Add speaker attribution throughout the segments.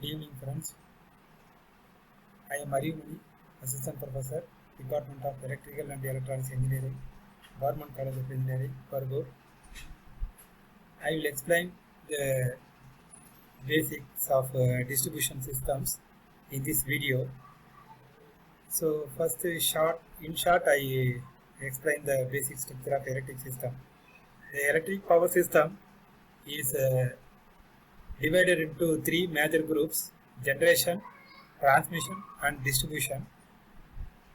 Speaker 1: Good evening, friends. I am Ariyumani, Assistant Professor, Department of Electrical and Electronics Engineering, Government College of Engineering, Pargur. I will explain the basics of distribution systems in this video. So, first, in short, I explain the basic structure of electric system. The electric power system is divided into three major groups: generation, transmission and distribution.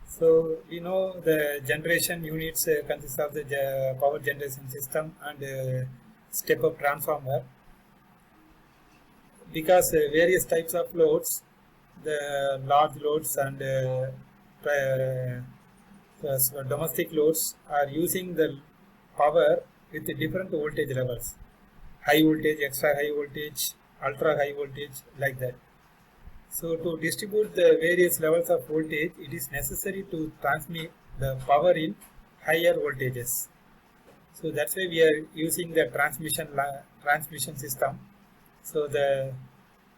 Speaker 1: So we know the generation units consist of the power generation system and step-up transformer. Because various types of loads, the large loads and domestic loads are using the power with different voltage levels: high voltage, extra high voltage, ultra high voltage, like that. So to distribute the various levels of voltage, it is necessary to transmit the power in higher voltages. So that's why we are using the transmission system. So the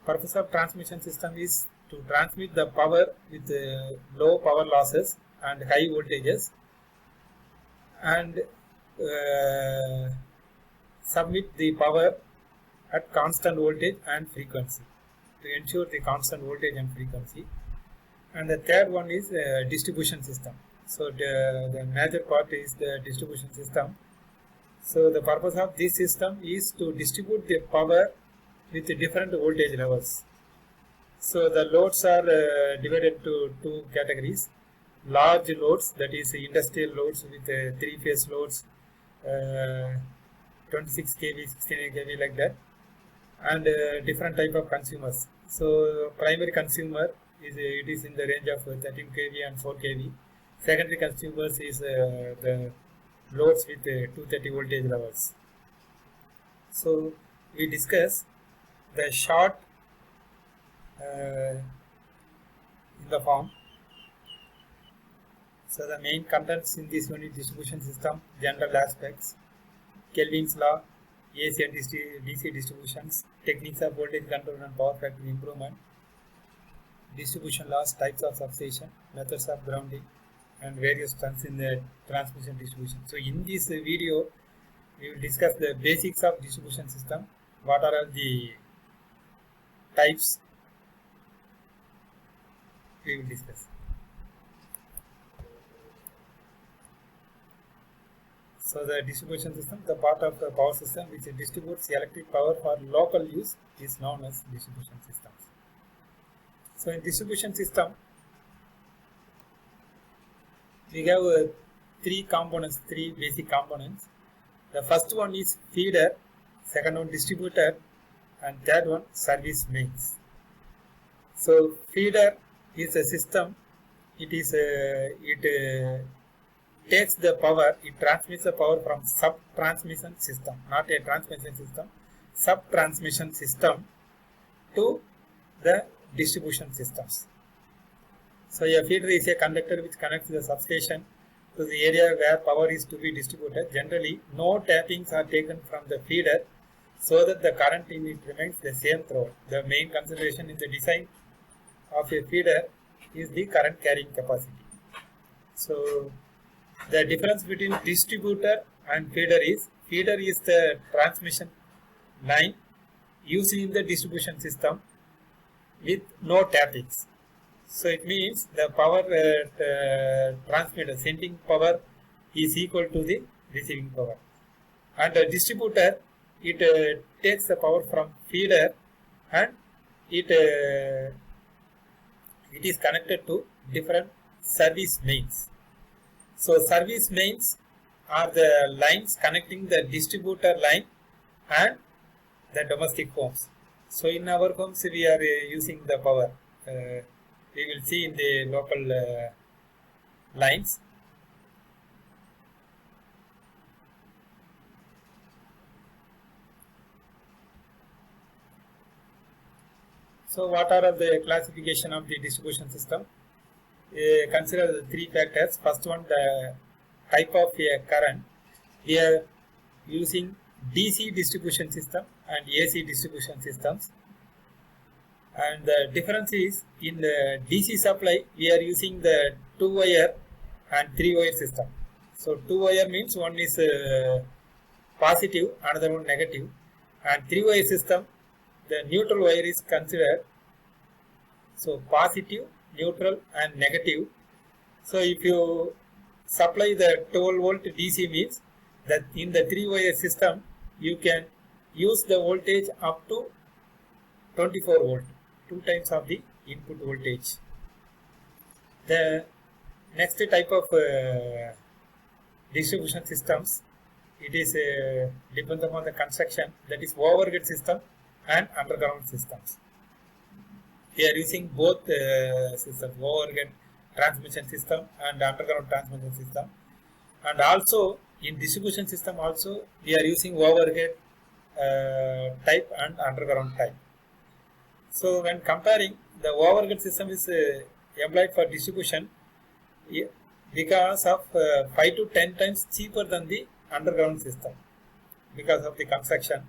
Speaker 1: purpose of transmission system is to transmit the power with low power losses and high voltages, and submit the power at constant voltage and frequency, to ensure the constant voltage and frequency. And the third one is distribution system. So the major part is the distribution system. So the purpose of this system is to distribute the power with different voltage levels. So the loads are divided to two categories: large loads, that is industrial loads with three-phase loads, 26 kV, 16 kV, like that, and different type of consumers. So primary consumer is it is in the range of 13 kV and 4 kV. Secondary consumers is the loads with 230 voltage levels. So we discuss the short in the form. So the main contents in this unit: distribution system, general aspects, Kelvin's law, AC and DC distributions, techniques of voltage control and power factor improvement, distribution laws, types of substation, methods of grounding, and various terms in the transmission distribution. So in this video, we will discuss the basics of distribution system. What are all the types we will discuss. So the distribution system, the part of the power system which distributes electric power for local use, is known as distribution systems. So in distribution system, we have three basic components. The first one is feeder, second one distributor, and third one service mains. So feeder is a system. It takes the power, it transmits the power from sub-transmission system, not a transmission system, sub-transmission system, to the distribution systems. So a feeder is a conductor which connects the substation to the area where power is to be distributed. Generally, no tappings are taken from the feeder so that the current in it remains the same throughout. The main consideration in the design of a feeder is the current carrying capacity. So the difference between distributor and feeder is the transmission line used in the distribution system with no tappings. So it means the power transmitter, sending power, is equal to the receiving power. And the distributor, it takes the power from feeder and it is connected to different service mains. So service mains are the lines connecting the distributor line and the domestic homes. So in our homes we are using the power. We will see in the local lines. So what are the classification of the distribution system? Consider the three factors. First one, the type of current. We are using DC distribution system and AC distribution systems. And the difference is in the DC supply we are using the 2-wire and 3-wire system. So 2-wire means one is positive, another one negative, and 3-wire system the neutral wire is considered. So positive, neutral and negative. So if you supply the 12 volt DC means that in the 3-wire system you can use the voltage up to 24 volt, 2 times of the input voltage. The next type of distribution systems, it is depends upon the construction, that is overhead system and underground systems. We are using both systems, overhead transmission system and underground transmission system, and also in distribution system also we are using overhead type and underground type. So when comparing, the overhead system is employed for distribution because of 5 to 10 times cheaper than the underground system because of the construction.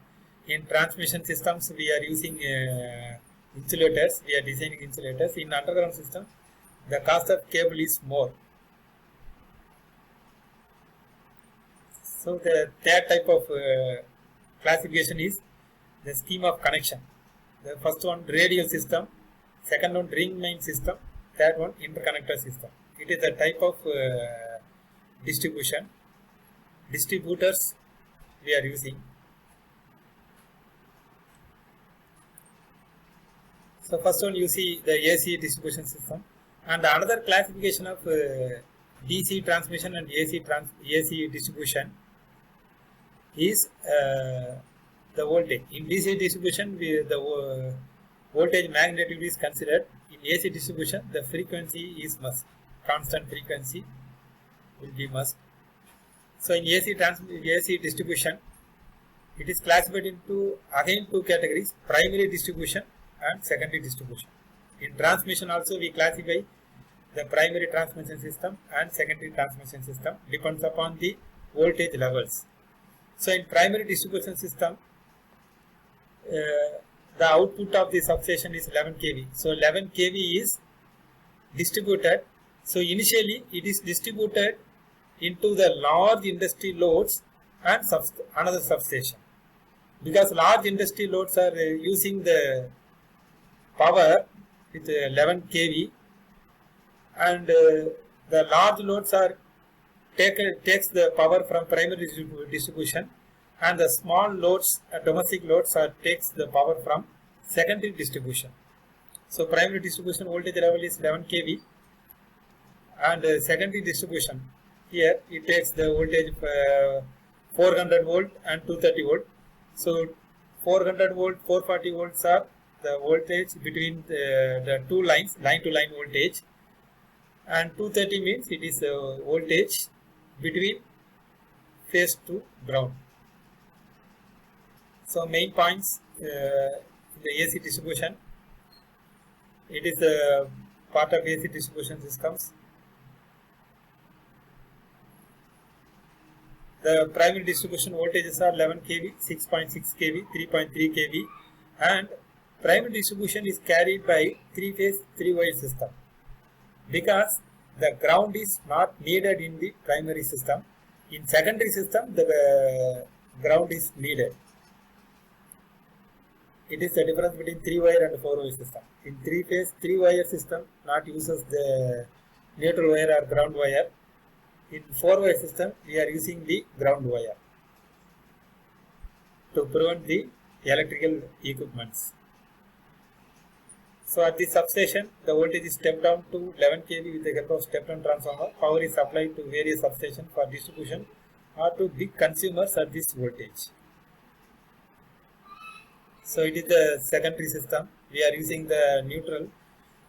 Speaker 1: In transmission systems we are using insulators, we are designing insulators. In underground system the cost of cable is more. So the third type of classification is the scheme of connection. The first one radial system, second one ring main system, third one interconnector system. It is a type of distribution. Distributors we are using. So first one you see the AC distribution system, and another classification of DC transmission and AC distribution is the voltage. In DC distribution the voltage magnitude is considered. In AC distribution the frequency is must, constant frequency will be must. So in AC distribution it is classified into again 2 categories, primary distribution and secondary distribution. In transmission also we classify the primary transmission system and secondary transmission system, depends upon the voltage levels. So in primary distribution system the output of the substation is 11 kV. So 11 kV is distributed. So initially it is distributed into the large industry loads and another substation, because large industry loads are using the power with 11 kV, and the large loads are takes the power from primary distribution, and the small loads, domestic loads takes the power from secondary distribution. So primary distribution voltage level is 11 kV, and secondary distribution here it takes the voltage 400 volt and 230 volt. So 400 volt, 440 volts are the voltage between the two lines, line to line voltage, and 230 means it is voltage between phase to ground. So main points in the AC distribution, it is a part of AC distribution systems. The primary distribution voltages are 11 kV, 6.6 kV, 3.3 kV, and primary distribution is carried by 3-phase 3-wire system, because the ground is not needed in the primary system. In secondary system the ground is needed. It is the difference between 3-wire and 4-wire system. In 3-phase 3-wire system not uses the neutral wire or ground wire. In 4-wire system we are using the ground wire to prevent the electrical equipments. So at the substation the voltage is stepped down to 11 kV with the help of step down transformer. Power is supplied to various substations for distribution or to big consumers at this voltage. So it is the secondary system. We are using the neutral.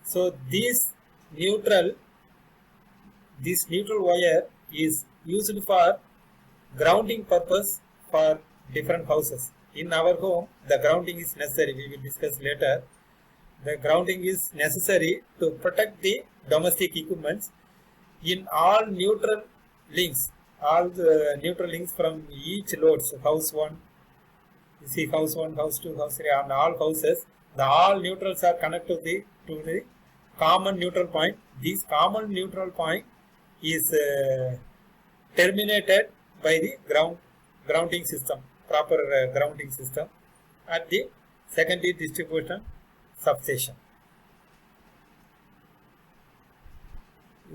Speaker 1: So this neutral wire is used for grounding purpose for different houses. In our home the grounding is necessary. We will discuss later. The grounding is necessary to protect the domestic equipments. In all neutral links, all the neutral links from each loads, house 1, you see house 1, house 2, house 3, and all houses, The all neutrals are connected to the common neutral point. This common neutral point is terminated by the grounding system, proper grounding system at the secondary distribution substation.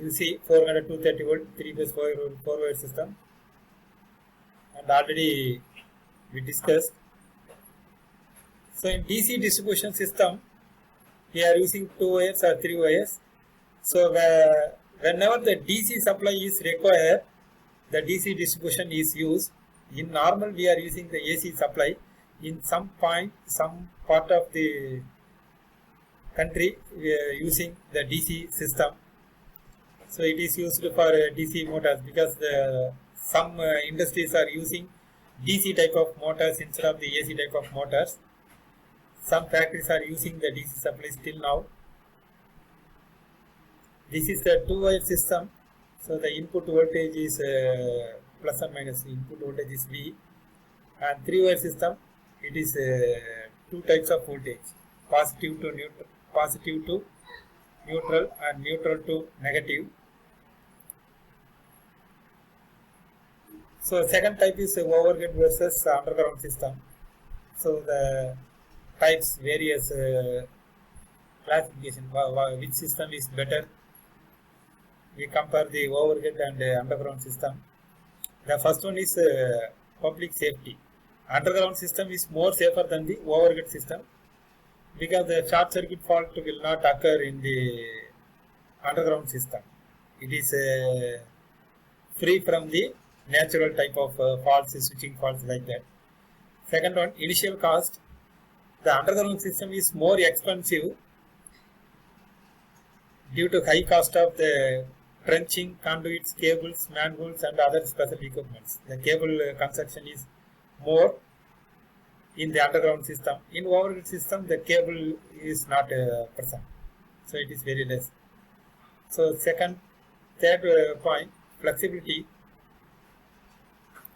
Speaker 1: You see 400 230 volt 3 phase 4 wire system, and already we discussed. So in DC distribution system, we are using 2 wires or 3 wires. So whenever the DC supply is required, the DC distribution is used. In normal, we are using the AC supply. In some part of the country, we are using the DC system. So it is used for DC motors, because some industries are using DC type of motors instead of the AC type of motors. Some factories are using the DC supply still now. This is the 2-wire system. So the input voltage is plus and minus. Input voltage is V. And 3-wire system, it is 2 types of voltage: positive to neutral, and neutral to negative. So second type is overhead versus underground system. So the types, various classification, which system is better. We compare the overhead and underground system. The first one is public safety. Underground system is more safer than the overhead system, because the short circuit fault will not occur in the underground system. It is free from the natural type of faults, switching faults like that. Second one, initial cost. The underground system is more expensive due to high cost of the trenching, conduits, cables, manholes, and other special equipments. The cable construction is more in the underground system. In overhead system, the cable is not present, so it is very less. So third point, flexibility.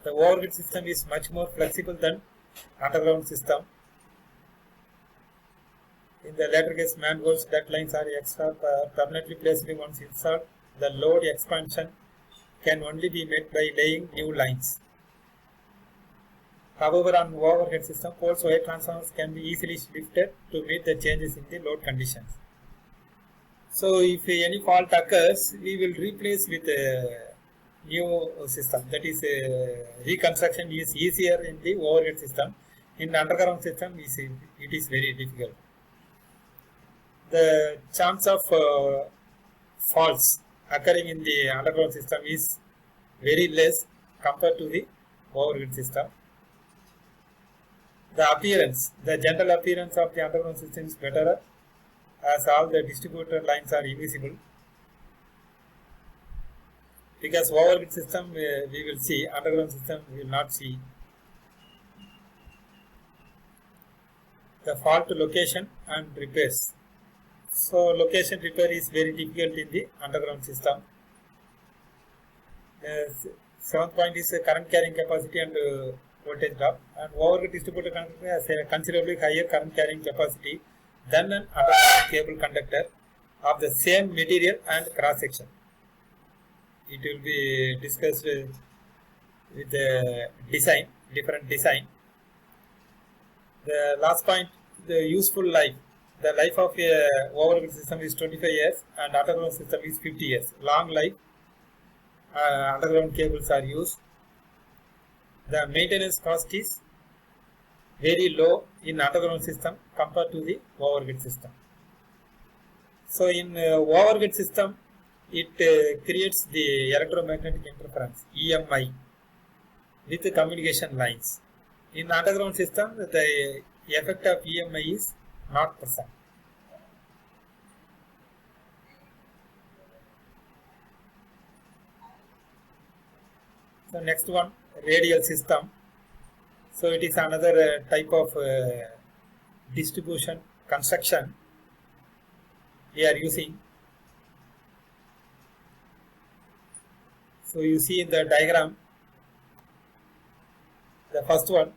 Speaker 1: The overhead system is much more flexible than underground system. In the latter case, manholes, duct lines are extra permanently placed once installed. The load expansion can only be met by laying new lines. However, on overhead system, poles wire transformers can be easily shifted to meet the changes in the load conditions. So, if any fault occurs, we will replace with a new system. That is, reconstruction is easier in the overhead system. In the underground system, it is very difficult. The chance of faults occurring in the underground system is very less compared to the overhead system. The appearance, the general appearance of the underground system is better, as all the distributor lines are invisible. Because overhead system we will see, underground system we will not see. The fault location and repairs. So location repair is very difficult in the underground system. Seventh point is current carrying capacity and voltage drop. And overhead distributor conductor has a considerably higher current carrying capacity than an underground cable conductor of the same material and cross section. It will be discussed with the design, different design. The last point, the useful life. The life of a overhead system is 25 years and underground system is 50 years. Long life underground cables are used. The maintenance cost is very low in underground system compared to the overhead system. So in overhead system, it creates the electromagnetic interference, EMI, with the communication lines. In underground system, the effect of EMI is not present. So next one, radial system. So it is another type of distribution construction we are using. So you see in the diagram, the first one,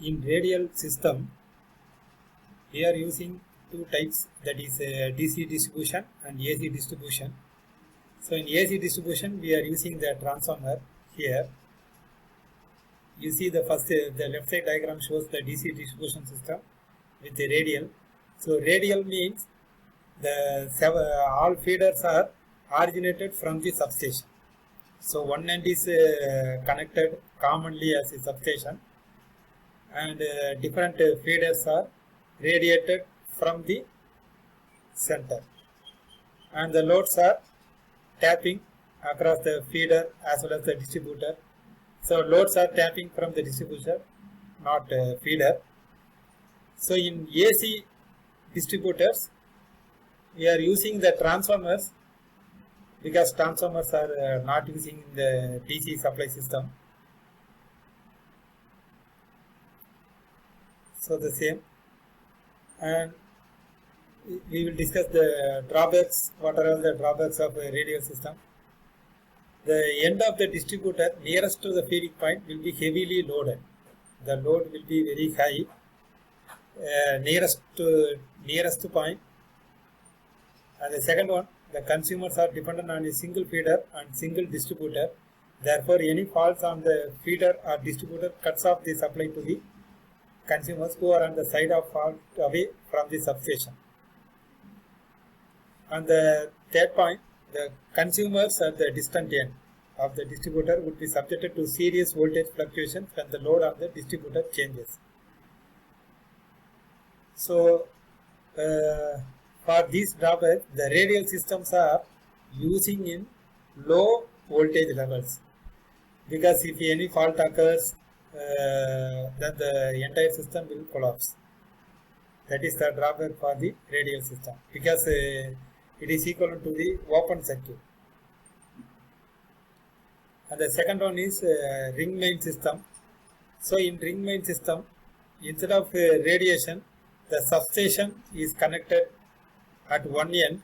Speaker 1: in radial system, we are using two types, that is DC distribution and AC distribution. So in AC distribution, we are using the transformer here. You see the first, the left side diagram shows the DC distribution system with the radial. So radial means all feeders are originated from the substation. So one end is connected commonly as a substation, and different feeders are radiated from the center, and the loads are tapping across the feeder as well as the distributor. So loads are tapping from the distributor, not feeder. So in AC distributors, we are using the transformers, because transformers are not using the DC supply system. So the same, and we will discuss the drawbacks. What are all the drawbacks of a radial system? The end of the distributor nearest to the feeding point will be heavily loaded. The load will be very high nearest point. And the second one, the consumers are dependent on a single feeder and single distributor. Therefore, any faults on the feeder or distributor cuts off the supply to the consumers who are on the side of fault away from the substation. And the third point, the consumers at the distant end of the distributor would be subjected to serious voltage fluctuations when the load of the distributor changes. So, for these drawbacks, the radial systems are using in low voltage levels, because if any fault occurs, then the entire system will collapse. That is the drawback for the radial system, because it is equivalent to the open circuit. And the second one is ring main system. So in ring main system, instead of radiation, the substation is connected at one end,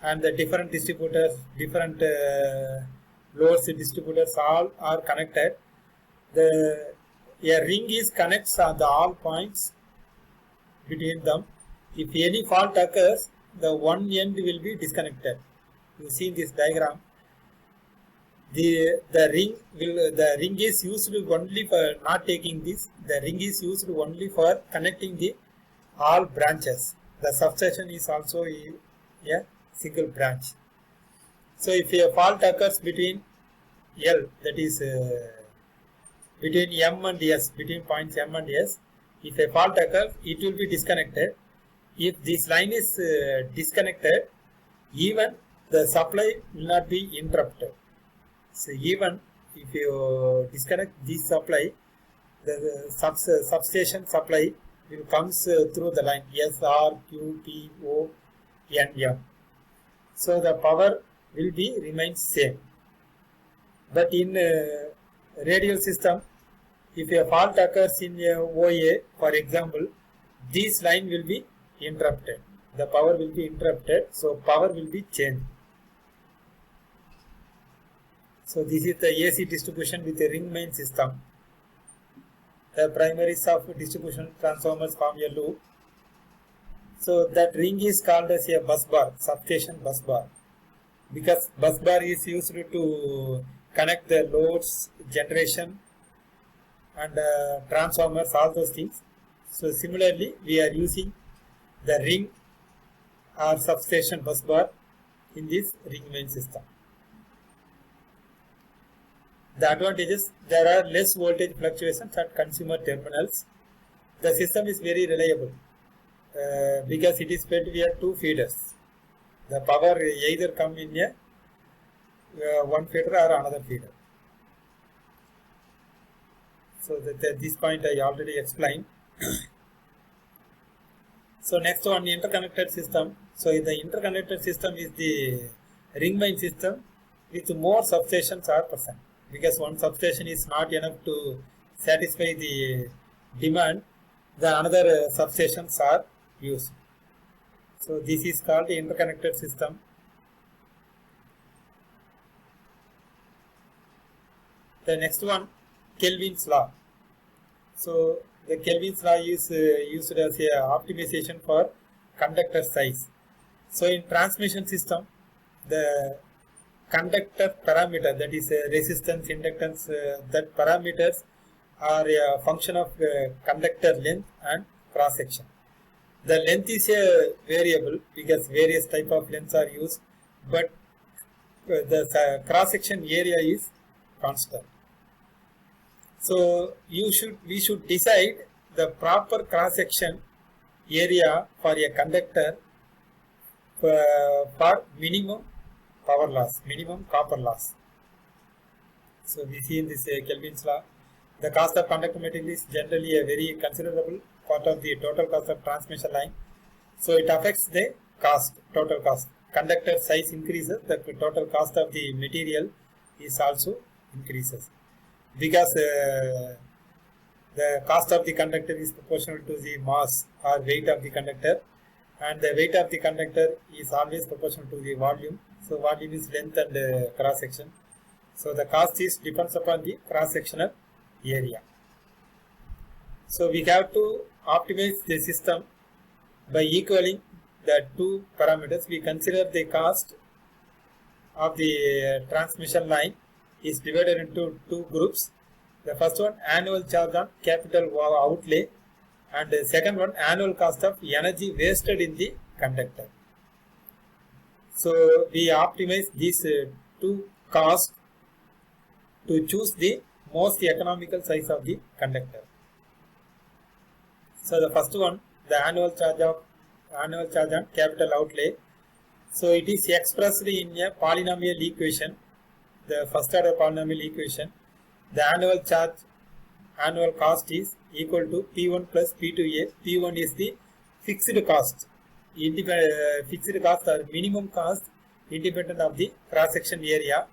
Speaker 1: and the different distributors, different loads distributors all are connected. A ring is connects on the all points between them. If any fault occurs, the one end will be disconnected. You see in this diagram, the ring is used only for not taking this. The ring is used only for connecting the all branches. The substation is also a single branch. So if a fault occurs between L, that is between M and S, between points M and S, if a fault occurs, it will be disconnected. If this line is disconnected, even the supply will not be interrupted. So even if you disconnect this supply, the substation supply will comes through the line S, R, Q, P, O, N, M. So the power will be remains same. But in radial system, if a fault occurs in OA, for example, this line will be interrupted. The power will be interrupted, so power will be changed. So this is the AC distribution with a ring main system. The primaries of distribution transformers form a loop. So that ring is called as a bus bar, substation bus bar, because bus bar is used to connect the loads, generation and transformers, all those things. So similarly, we are using the ring or substation bus bar in this ring main system. The advantages: there are less voltage fluctuations at consumer terminals. The system is very reliable because it is fed via two feeders. The power either come in a one feeder or another feeder. So this point I already explained. So next one, interconnected system. So the interconnected system is the ring main system with more substations are present, because one substation is not enough to satisfy the demand, the another substations are used. So this is called the interconnected system. The next one, Kelvin's law. So the Kelvin's law is used as a optimization for conductor size. So in transmission system, the conductor parameter, that is resistance, inductance, that parameters are a function of conductor length and cross section. The length is a variable because various type of lengths are used, but the cross section area is constant. So we should decide the proper cross section area for a conductor for minimum power loss, minimum copper loss. So we see in this Kelvin's law, the cost of conductor material is generally a very considerable part of the total cost of transmission line. So it affects the cost, total cost. Conductor size increases, the total cost of the material is also increases. Because the cost of the conductor is proportional to the mass or weight of the conductor, and the weight of the conductor is always proportional to the volume. So volume is length and cross section. So the cost is depends upon the cross sectional area. So we have to optimize the system by equaling the two parameters. We consider the cost of the transmission line is divided into two groups. The first one, annual charge on capital outlay, and the second one, annual cost of energy wasted in the conductor. So we optimize these two costs to choose the most economical size of the conductor. So the first one, the annual charge on capital outlay. So it is expressed in a polynomial equation, the first order polynomial equation. The annual cost is equal to P1 plus P2A. P1 is the fixed cost, fixed cost or minimum cost independent of the cross section area,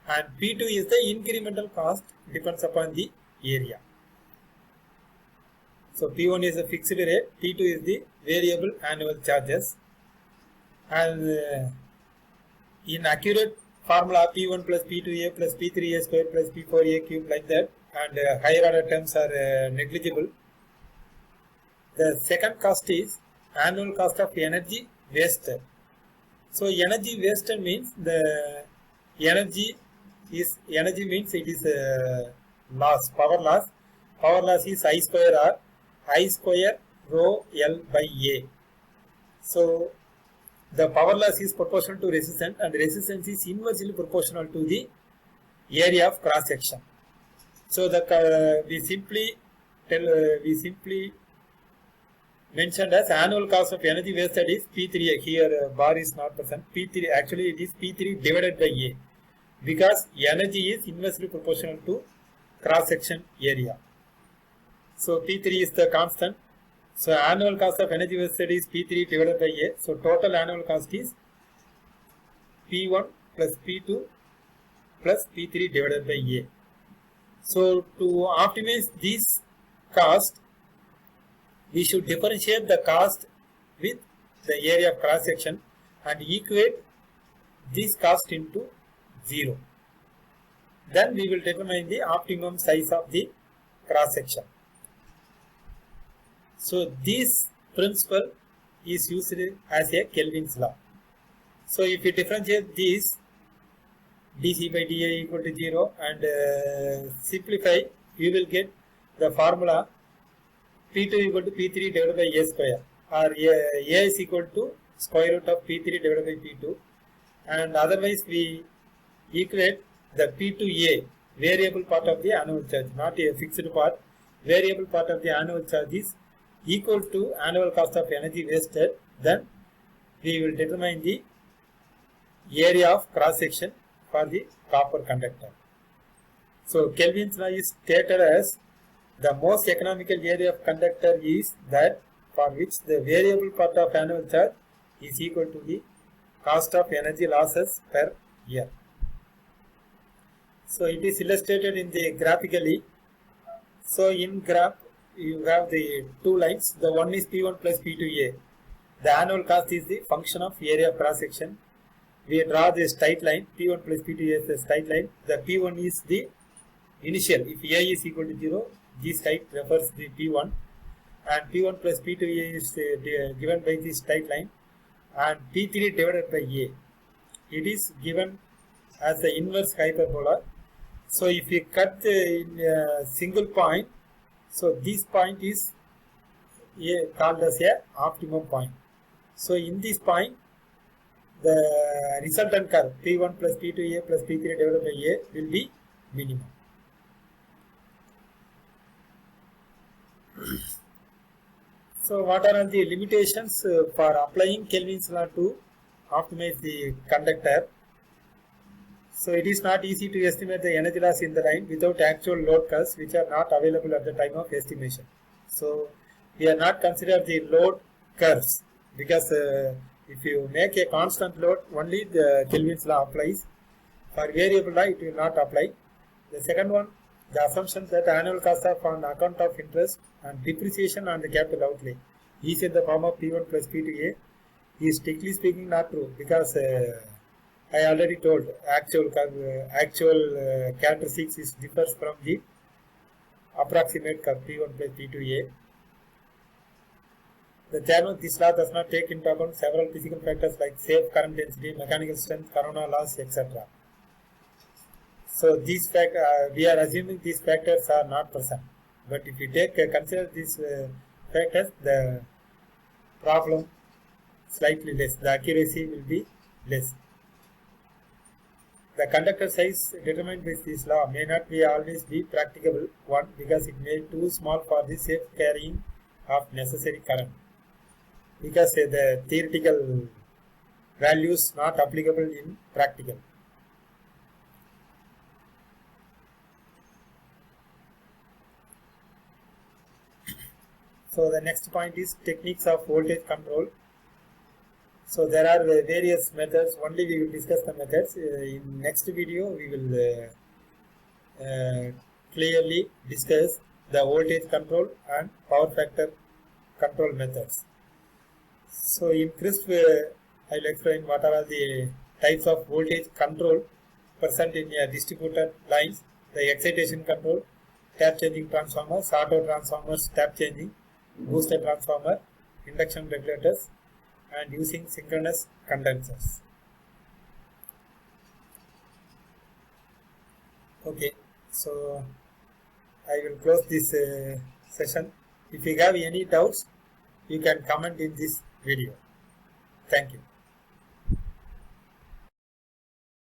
Speaker 1: and P2 is the incremental cost, depends upon the area. So P1 is a fixed rate, P2 is the variable annual charges, and in accurate formula P1 plus P2A plus P3A square plus P4A cube, like that, and higher order terms are negligible. The second cost is annual cost of energy wasted. So energy wasted means the energy means it is loss, power loss. Power loss is I square R, I square rho L by A. So the power loss is proportional to resistance, and resistance is inversely proportional to the area of cross section. So the we simply mentioned as annual cost of energy wasted is P3. Here bar is not present. P3 actually it is P3 divided by A, because energy is inversely proportional to cross section area. So P3 is the constant. So annual cost of energy wasted is P3 divided by A. So total annual cost is P1 plus P2 plus P3 divided by A. So to optimize this cost, we should differentiate the cost with the area of cross section and equate this cost into 0. Then we will determine the optimum size of the cross section. So this principle is used as a Kelvin's law. So if you differentiate this dC by dA equal to 0 and simplify, you will get the formula P2 equal to P3 divided by A square, or A is equal to square root of P3 divided by P2, and otherwise we equate the P2A, variable part of the annual charge, not a fixed part. Variable part of the annual charge is equal to annual cost of energy wasted. Then we will determine the area of cross section for the copper conductor. So Kelvin's law is stated as the most economical area of conductor is that for which the variable part of annual charge is equal to the cost of energy losses per year. So it is illustrated in the graphically. So in graph you have the two lines. The one is P1 plus P2A. The annual cost is the function of area of cross section. We draw this straight line. P1 plus P2A is a straight line. The P1 is the initial. If A is equal to 0, This height refers the P1, and P1 plus P2A is given by this straight line, and P3 divided by A. It is given as the inverse hyperbola. So if you cut in a single point, so this point is called as a optimum point. So in this point, the resultant curve P1 plus P2A plus P3 divided by A will be minimum. So what are the limitations for applying Kelvin's law to optimize the conductor? So it is not easy to estimate the energy loss in the line without actual load curves which are not available at the time of estimation. So we are not consider the load curves because if you make a constant load, only the Kelvin's law applies. For variable law, it will not apply. The second one, the assumption that annual cost of on account of interest and depreciation on the capital outlay is in the form of P1 plus P2A is strictly speaking not true, because I already told actual characteristics is differs from the approximate curve P1 plus P2A. This law does not take into account several physical factors like safe current density, mechanical strength, corona loss, etc. So these we are assuming these factors are not present. But if you take consider these factors, the problem slightly less. The accuracy will be less. The conductor size determined with this law may not be always be practicable one, because it may be too small for the safe carrying of necessary current, because the theoretical values not applicable in practical. So the next point is techniques of voltage control. So there are various methods. Only we will discuss the methods. In next video we will clearly discuss the voltage control and power factor control methods. So in CRISP I will explain what are the types of voltage control present in a distributed lines, the excitation control, tap changing transformers, auto transformers, tap changing, booster transformer, induction regulators, and using synchronous condensers. Okay, so I will close this session. If you have any doubts, you can comment in this video. Thank you.